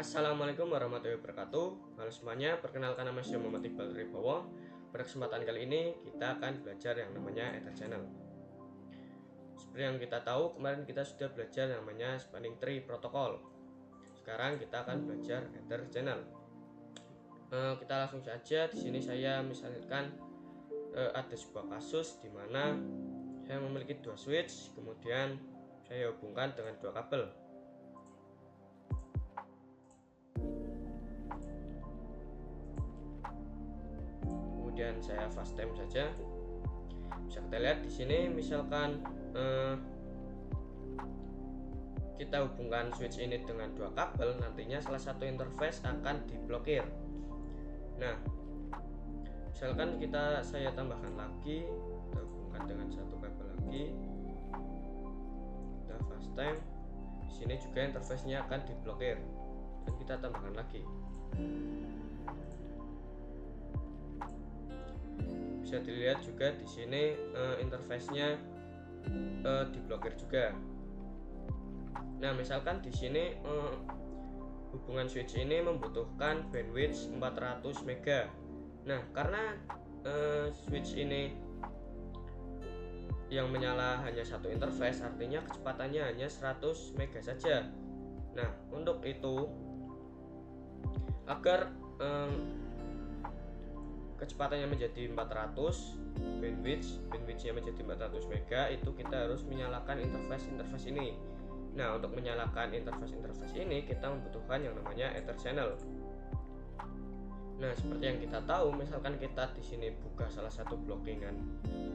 Assalamualaikum warahmatullahi wabarakatuh. Halo semuanya, perkenalkan nama saya Muhammad Iqbal Ribowo. Pada kesempatan kali ini kita akan belajar yang namanya Ether Channel. Seperti yang kita tahu, kemarin kita sudah belajar yang namanya Spanning Tree Protocol. Sekarang kita akan belajar Ether Channel. Kita langsung saja. Di sini saya misalkan ada sebuah kasus di mana saya memiliki dua switch, kemudian saya hubungkan dengan dua kabel. Kemudian saya fast time saja. Bisa kita lihat di sini, misalkan kita hubungkan switch ini dengan dua kabel, nantinya salah satu interface akan diblokir. Nah, misalkan saya tambahkan lagi, kita hubungkan dengan satu kabel lagi, kita fast time. Di sini juga interface-nya akan diblokir dan kita tambahkan lagi. Bisa dilihat juga di sini interface-nya diblokir juga. Nah, misalkan di sini hubungan switch ini membutuhkan bandwidth 400 mega. Nah, karena switch ini yang menyala hanya satu interface, artinya kecepatannya hanya 100 mega saja. Nah, untuk itu, agar kecepatannya menjadi 400, bandwidthnya menjadi 400 mega, itu kita harus menyalakan interface ini. Nah, untuk menyalakan interface ini kita membutuhkan yang namanya Ether Channel. Nah, seperti yang kita tahu, misalkan kita di sini buka salah satu blockingan,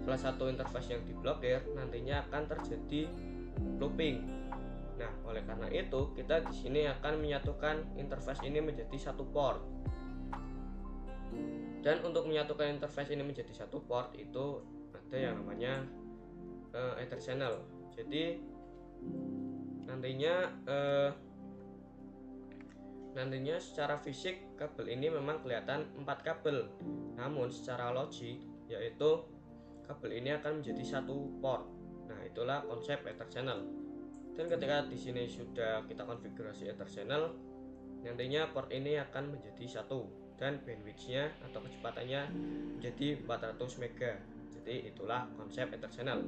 salah satu interface yang diblokir, nantinya akan terjadi looping. Nah, oleh karena itu kita di sini akan menyatukan interface ini menjadi satu port. Dan untuk menyatukan interface ini menjadi satu port itu ada yang namanya Ether Channel. Jadi nantinya secara fisik kabel ini memang kelihatan 4 kabel, namun secara logik yaitu kabel ini akan menjadi satu port. Nah, itulah konsep Ether Channel. Dan ketika di sini sudah kita konfigurasi Ether Channel, nantinya port ini akan menjadi satu dan bandwidthnya atau kecepatannya menjadi 400 mega. Jadi itulah konsep Ether Channel.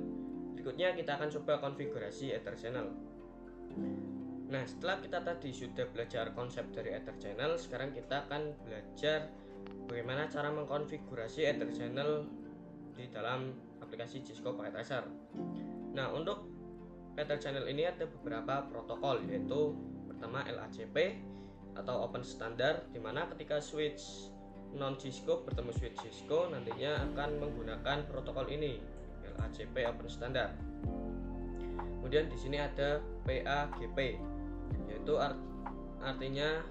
Berikutnya kita akan coba konfigurasi Ether Channel. Nah, setelah kita tadi sudah belajar konsep dari Ether Channel, sekarang kita akan belajar bagaimana cara mengkonfigurasi Ether Channel di dalam aplikasi Cisco Packet Tracer. Nah, untuk Ether Channel ini ada beberapa protokol, yaitu pertama LACP atau Open Standard, dimana ketika switch non Cisco bertemu switch Cisco nantinya akan menggunakan protokol ini, LACP Open Standard. Kemudian di sini ada PAGP, yaitu artinya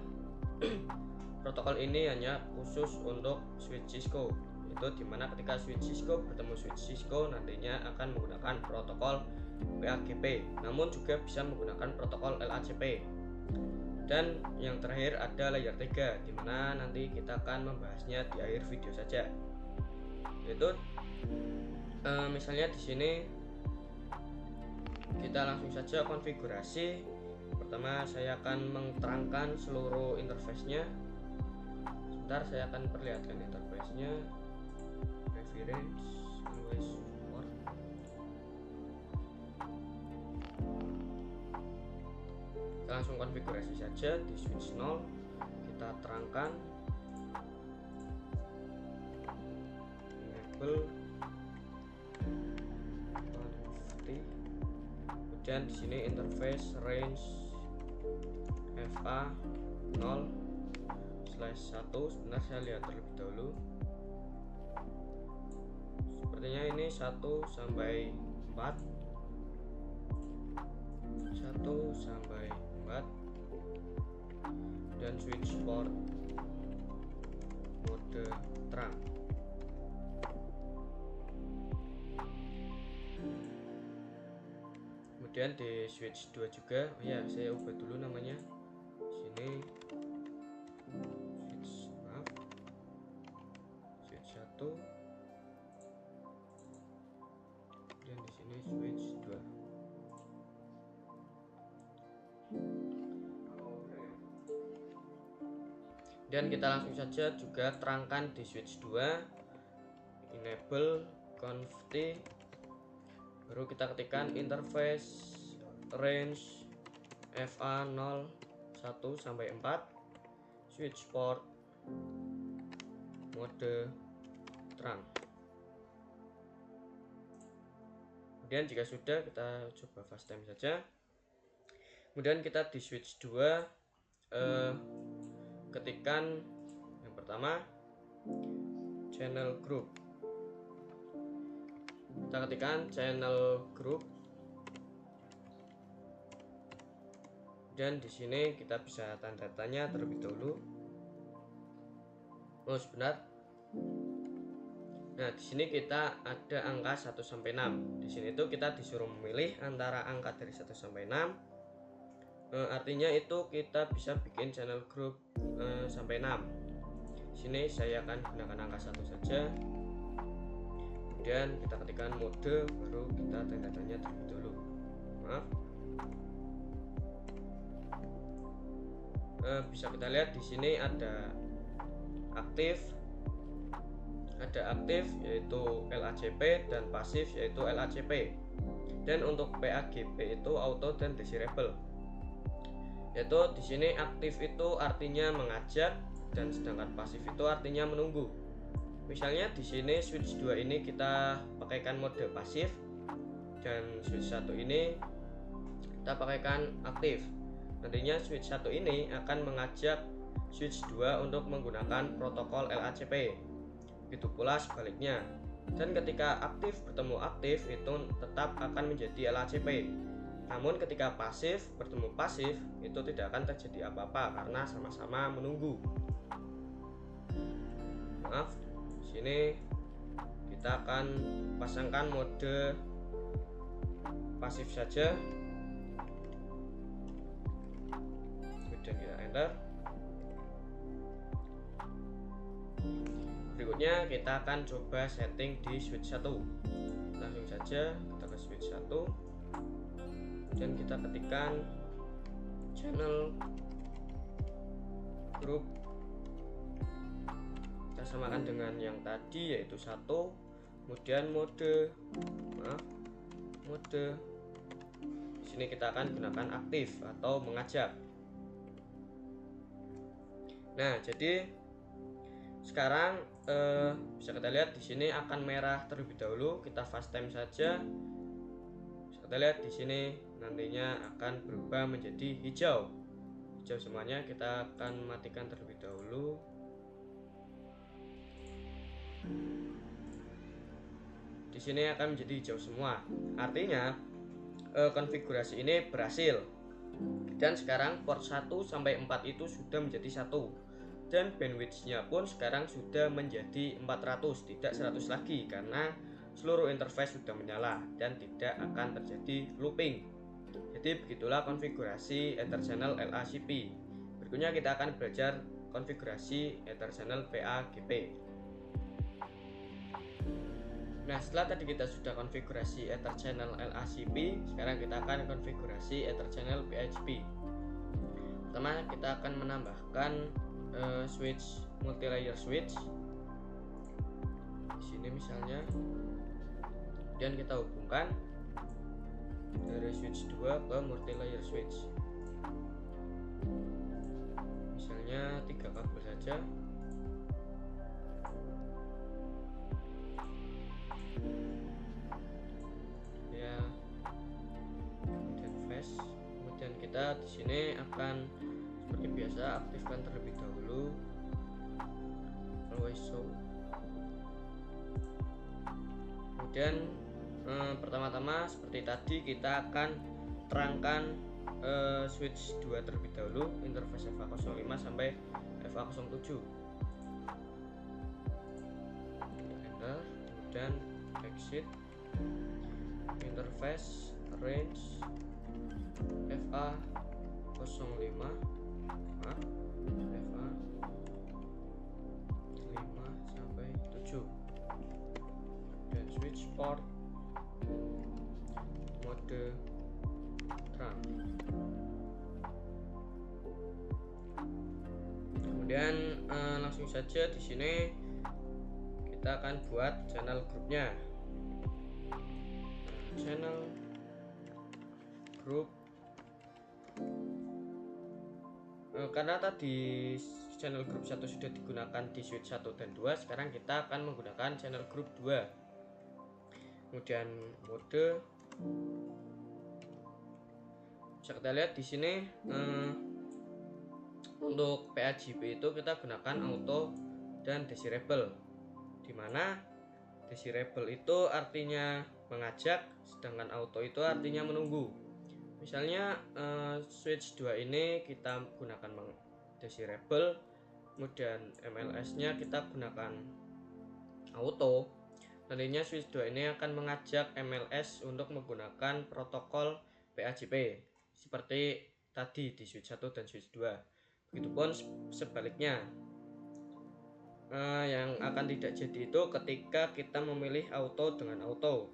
protokol ini hanya khusus untuk switch Cisco, itu dimana ketika switch Cisco bertemu switch Cisco nantinya akan menggunakan protokol PAGP, namun juga bisa menggunakan protokol LACP. Dan yang terakhir ada layer 3, dimana nanti kita akan membahasnya di akhir video saja. Yaitu misalnya di sini kita langsung saja konfigurasi. Pertama saya akan menerangkan seluruh interface-nya. Sebentar, saya akan perlihatkan interface-nya. Reference always port. Kita langsung konfigurasi saja di switch 0. Kita terangkan enable 150. Kemudian di sini interface range FA 0/1. Sebentar, saya lihat terlebih dahulu. Sepertinya ini 1 sampai 4. 1 sampai 4. Dan switch port mode terang. Kemudian di switch 2 juga, ya saya ubah dulu namanya. Sini switch 1. Dan di sini switch 2. Dan kita langsung saja juga terangkan di switch 2 enable convt, baru kita ketikkan interface range FA0 1 sampai 4 switch port mode terang. Kemudian jika sudah, kita coba fast time saja. Kemudian kita di switch 2 ketikkan yang pertama channel group. Kita ketikkan channel group, dan di sini kita bisa tanda tanya terlebih dahulu. Oh sebentar. Nah, di sini kita ada angka 1 sampai 6. Di sini itu kita disuruh memilih antara angka dari 1 sampai 6. Artinya itu kita bisa bikin channel group sampai 6. Di sini saya akan gunakan angka 1 saja. Kemudian kita ketikkan mode, baru kita tanda tanya terlebih dahulu. Maaf. Bisa kita lihat di sini ada aktif yaitu LACP, dan pasif yaitu LACP. Dan untuk PAGP itu auto dan desirable. Yaitu di sini aktif itu artinya mengajak, dan sedangkan pasif itu artinya menunggu. Misalnya di sini switch 2 ini kita pakaikan mode pasif, dan switch 1 ini kita pakaikan aktif. Nantinya switch 1 ini akan mengajak switch 2 untuk menggunakan protokol LACP. Begitu pula sebaliknya. Dan ketika aktif bertemu aktif itu tetap akan menjadi LACP. Namun ketika pasif bertemu pasif itu tidak akan terjadi apa-apa karena sama-sama menunggu. Maaf, sini kita akan pasangkan mode pasif saja. Kemudian kita enter. Berikutnya kita akan coba setting di switch 1. Langsung saja kita ke switch 1, dan kita ketikkan channel group. Kita samakan dengan yang tadi yaitu 1. Kemudian mode di sini kita akan gunakan aktif atau mengajak. Nah, jadi sekarang bisa kita lihat di sini akan merah terlebih dahulu. Kita fast time saja. Bisa kita lihat di sini nantinya akan berubah menjadi hijau. Hijau semuanya. Kita akan matikan terlebih dahulu. Di sini akan menjadi hijau semua. Artinya konfigurasi ini berhasil. Dan sekarang port 1 sampai 4 itu sudah menjadi 1. Dan bandwidth-nya pun sekarang sudah menjadi 400, tidak 100 lagi, karena seluruh interface sudah menyala dan tidak akan terjadi looping. Jadi begitulah konfigurasi Ether Channel LACP. Berikutnya kita akan belajar konfigurasi Ether Channel PAGP. Nah, setelah tadi kita sudah konfigurasi Ether Channel LACP, sekarang kita akan konfigurasi Ether Channel PAGP. Pertama kita akan menambahkan switch multi-layer switch di sini misalnya, dan kita hubungkan dari switch 2 ke multi-layer switch, misalnya 3 kabel saja. Ya, kemudian flash. Kemudian kita di sini akan seperti biasa aktifkan terlebih dahulu always show. Kemudian pertama-tama seperti tadi kita akan terangkan switch 2 terlebih dahulu, interface FA05 sampai FA07. Enter, kemudian exit interface range FA05 FA5 sampai 7, dan switch port mode terang. Kemudian langsung saja di sini kita akan buat channel grupnya. Channel grup, karena tadi channel grup 1 sudah digunakan di switch 1 dan 2, sekarang kita akan menggunakan channel grup 2. Kemudian mode, bisa kita lihat di sini untuk PAJP itu kita gunakan auto dan desirable, dimana desirable itu artinya mengajak, sedangkan auto itu artinya menunggu. Misalnya switch 2 ini kita gunakan desirable, kemudian MLS nya kita gunakan auto, nantinya switch 2 ini akan mengajak MLS untuk menggunakan protokol PAJP seperti tadi di switch 1 dan switch 2. Begitupun sebaliknya, yang akan tidak jadi itu ketika kita memilih auto dengan auto.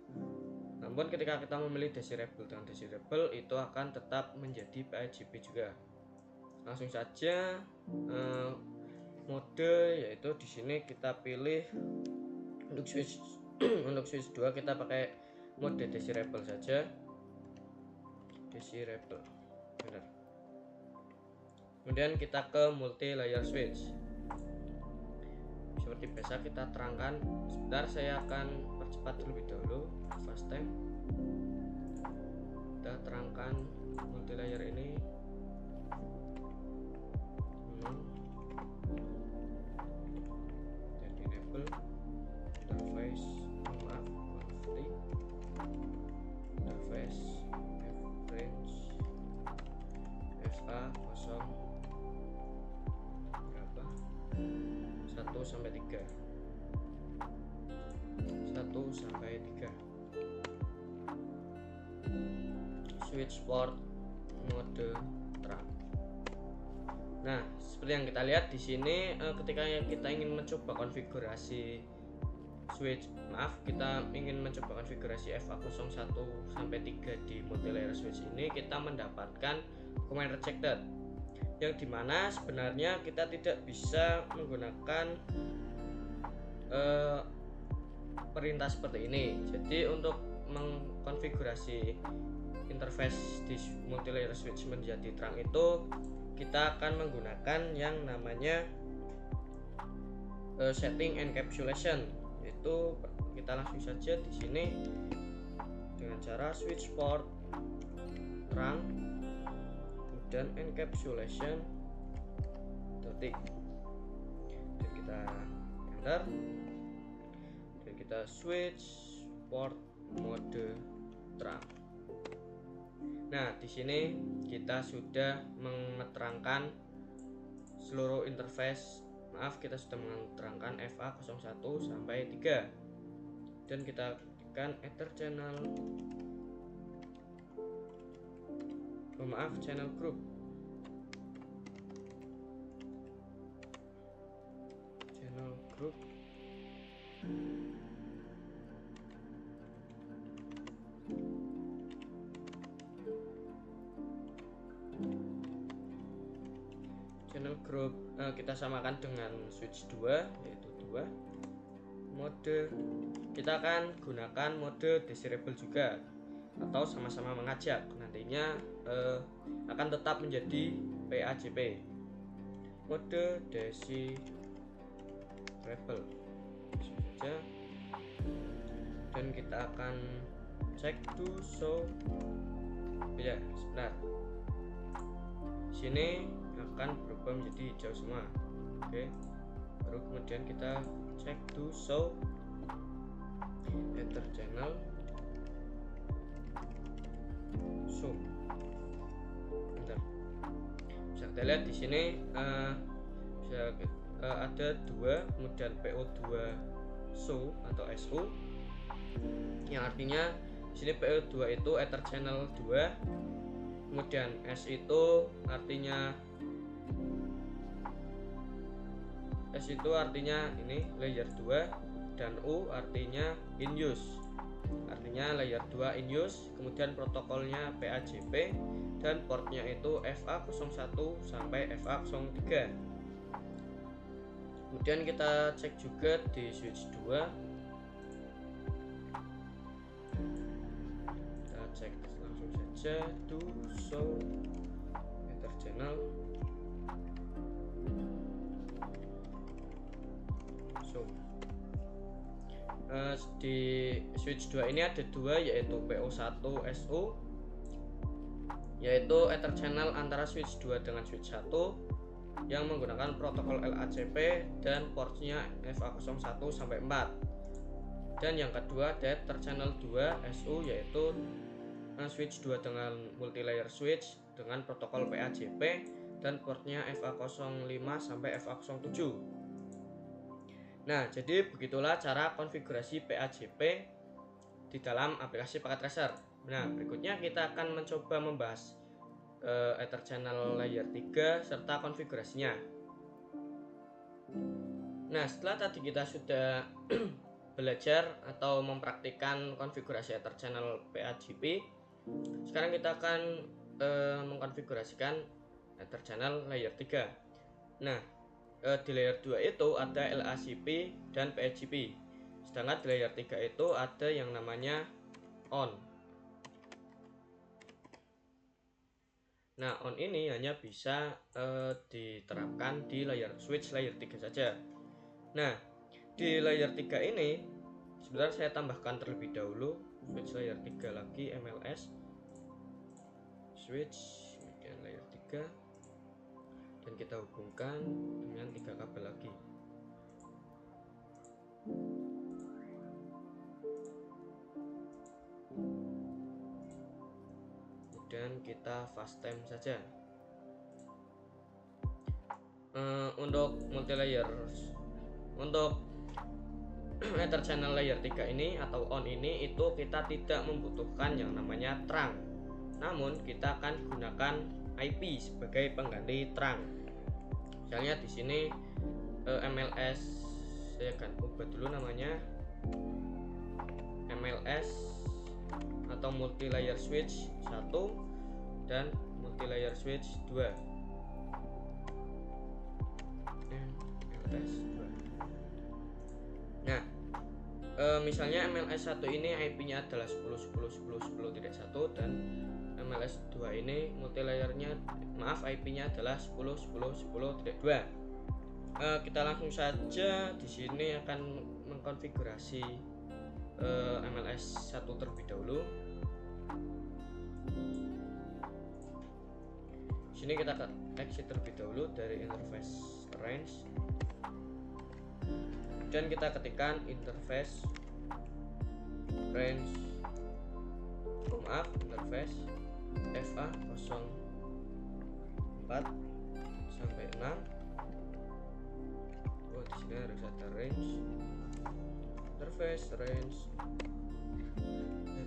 Namun ketika kita memilih desirable dengan desirable, itu akan tetap menjadi PAJP juga. Langsung saja mode, yaitu di sini kita pilih untuk switch untuk switch 2 kita pakai mode desirable saja. Desirable, benar. Kemudian kita ke multi layer switch. Seperti biasa kita terangkan. Sebentar, saya akan percepat terlebih dahulu fast time. Kita terangkan multi layer ini. Dan enable interface, maaf, config interface range FA 0 berapa 1 sampai 3 switch port mode terang. Nah, seperti yang kita lihat di sini, ketika kita ingin mencoba konfigurasi switch, kita ingin mencoba konfigurasi FA01 sampai 3 di multi layer switch ini, kita mendapatkan command rejected, yang dimana sebenarnya kita tidak bisa menggunakan perintah seperti ini. Jadi untuk mengkonfigurasi interface di multi layer switch menjadi terang itu, kita akan menggunakan yang namanya setting encapsulation, yaitu kita langsung saja di sini dengan cara switch port terang, kemudian encapsulation detik, dan kita enter, dan kita switch port mode terang. Nah, di sini kita sudah menerangkan seluruh interface. Kita sudah menerangkan FA01 sampai 3. Dan kita tekan ether channel. Channel group. Channel group. Channel group kita samakan dengan switch 2, yaitu 2. Mode kita akan gunakan mode desirable juga, atau sama-sama mengajak, nantinya akan tetap menjadi PAJP. Mode desirable saja, dan kita akan cek to show. Ya, sebentar, sini akan berubah menjadi hijau semua. Oke, baru kemudian kita cek to show ether channel show. Bentar, bisa kita lihat di sini ada 2, kemudian PO2 show atau SU, yang artinya di sini PO2 itu ether channel 2, kemudian S itu artinya ini layer 2, dan U artinya in use, artinya layer 2 in use. Kemudian protokolnya PAJP, dan portnya itu FA01 sampai FA03. Kemudian kita cek juga di switch 2. Kita cek langsung saja to show ether channel. Di switch 2 ini ada dua, yaitu PO1SU, yaitu ether channel antara switch 2 dengan switch 1 yang menggunakan protokol LACP dan portnya FA01 sampai 4. Dan yang kedua ada ether channel 2SU, yaitu switch 2 dengan multilayer switch dengan protokol PAJP dan portnya FA05 sampai FA07. Nah, jadi begitulah cara konfigurasi PAJP di dalam aplikasi Packet Tracer. Nah, berikutnya kita akan mencoba membahas ether channel layer 3 serta konfigurasinya. Nah, setelah tadi kita sudah belajar atau mempraktikkan konfigurasi ether channel PAJP, sekarang kita akan mengkonfigurasikan ether channel layer 3. Nah, di layer 2 itu ada LACP dan PAJP. Sedangkan di layer 3 itu ada yang namanya on. Nah, on ini hanya bisa diterapkan di switch layer 3 saja. Nah, di layer 3 ini sebentar saya tambahkan terlebih dahulu switch layer 3 lagi, MLS switch, kemudian layer 3, dan kita hubungkan dengan 3 kabel lagi. Kemudian kita fast time saja. Untuk multilayer, untuk ether channel layer 3 ini atau on ini itu kita tidak membutuhkan yang namanya trunk. Namun kita akan gunakan IP sebagai pengganti trunk. Misalnya di sini MLS, saya akan ubah dulu namanya MLS atau multilayer switch 1 dan multilayer switch 2. MLS 2. Nah, misalnya MLS 1 ini IP-nya adalah 10.10.10.10.1 dan MLS 2 ini multilayernya, IP-nya adalah 10.10.10.2. Kita langsung saja di sini akan mengkonfigurasi MLS 1 terlebih dahulu. Di sini kita exit terlebih dahulu dari interface range dan kita ketikkan interface range, interface FA04 sampai 6. Di sini harus ada range, interface range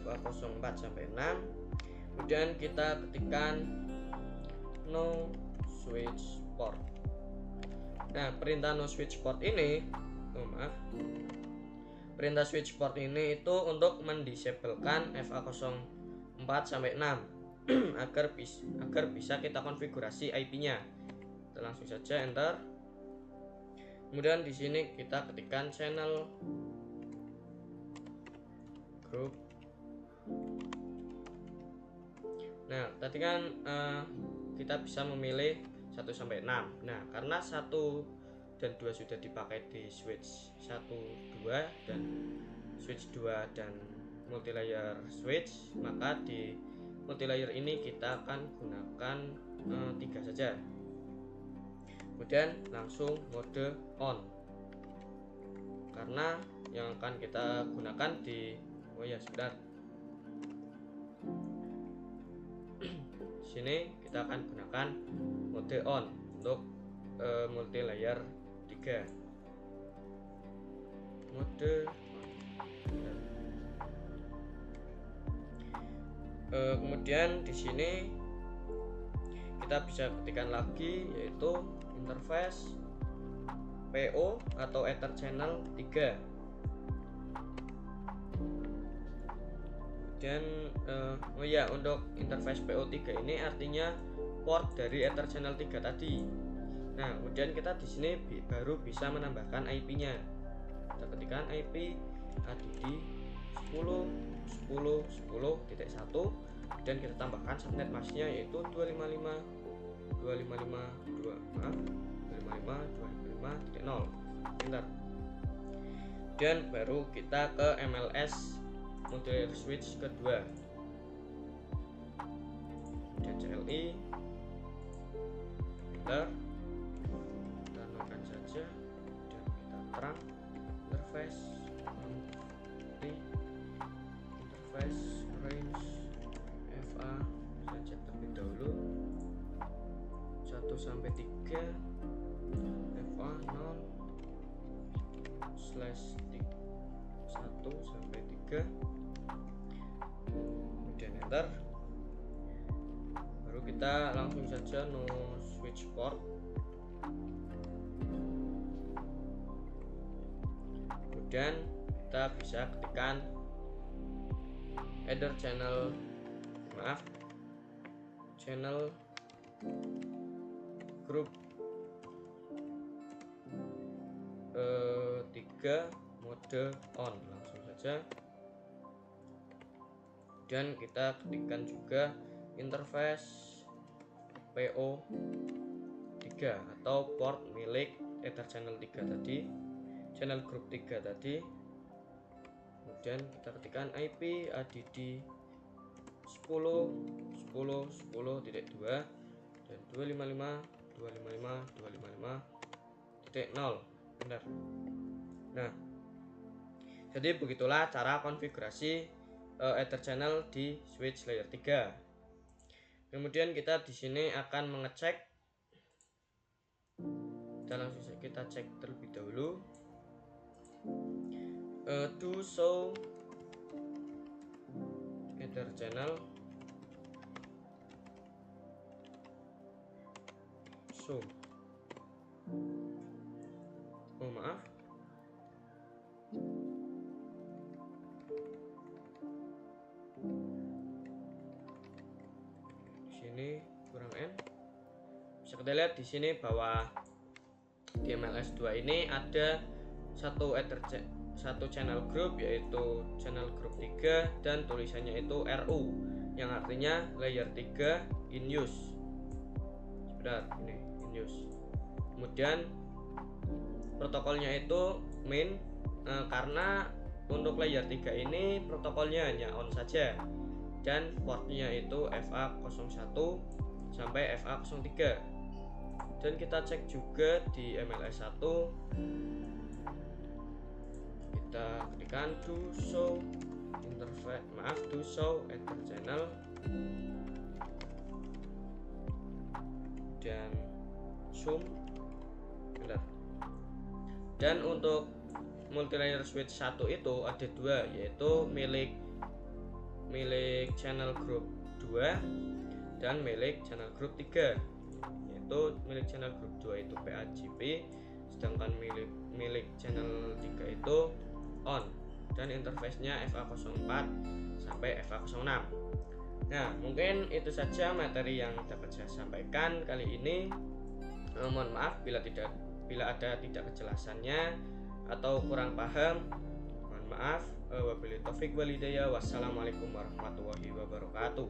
FA04 sampai 6. Kemudian kita ketikkan no switch port. Nah, perintah no switch port ini, perintah switch port ini itu untuk mendisablekan FA04 sampai 6 agar bisa kita konfigurasi IP-nya. Kita langsung saja enter. Kemudian di sini kita ketikkan channel group. Nah, tadi kan kita bisa memilih 1 sampai 6. Nah, karena 1 dan 2 sudah dipakai di switch 1, 2 dan switch 2 dan multilayer switch, maka di multilayer ini kita akan gunakan 3 saja. Kemudian langsung mode on, karena yang akan kita gunakan di sebentar. Sini kita akan gunakan mode on untuk multilayer 3. Mode on. Kemudian di sini kita bisa ketikkan lagi, yaitu interface PO atau ether channel 3. Dan untuk interface PO3 ini artinya port dari ether channel 3 tadi. Nah, kemudian kita di sini baru bisa menambahkan IP-nya. Kita ketikkan IP add 10 10 10.1 dan kita tambahkan subnet masknya yaitu 255 255.255.0. Enter. Dan baru kita ke MLS multilayer switch kedua. Dan CLI enter. Kita nolkan saja dan kita terang interface range FA saja terlebih dahulu 1 sampai 3 FA 0 slash 1 sampai 3 kemudian enter. Baru kita langsung saja no switch port, kemudian kita bisa ketikkan header channel group 3 mode on, langsung saja. Dan kita ketikkan juga interface PO3 atau port milik ether channel 3 tadi, channel group 3 tadi. Kemudian kita ketikkan IP ADD 10 10 10.2 dan 255.255.255.0. Benar. Nah, jadi begitulah cara konfigurasi ether channel di switch layer 3. Kemudian kita di sini akan mengecek. Kita langsung saja kita cek terlebih dahulu. Do show ether channel show. Oh maaf, di sini kurang N. Bisa kita lihat di sini bahwa di MLS2 ini ada satu channel group yaitu channel group 3 dan tulisannya itu RU yang artinya layer 3 in use. Sebentar, ini in use. Kemudian protokolnya itu main karena untuk layer 3 ini protokolnya hanya on saja dan portnya itu FA01 sampai FA03. Dan kita cek juga di MLS1, kita ketikkan do show interface, do show ether channel dan zoom. Benar. Dan untuk multilayer switch 1 itu ada dua, yaitu milik channel group 2 dan milik channel group 3. Yaitu milik channel group 2 itu PAGP, sedangkan milik channel 3 itu on dan interface-nya FA04 sampai FA06. Nah, mungkin itu saja materi yang dapat saya sampaikan kali ini. Mohon maaf bila ada tidak kejelasannya atau kurang paham. Mohon maaf. Wabillahi taufik wal hidayah. Wassalamualaikum warahmatullahi wabarakatuh.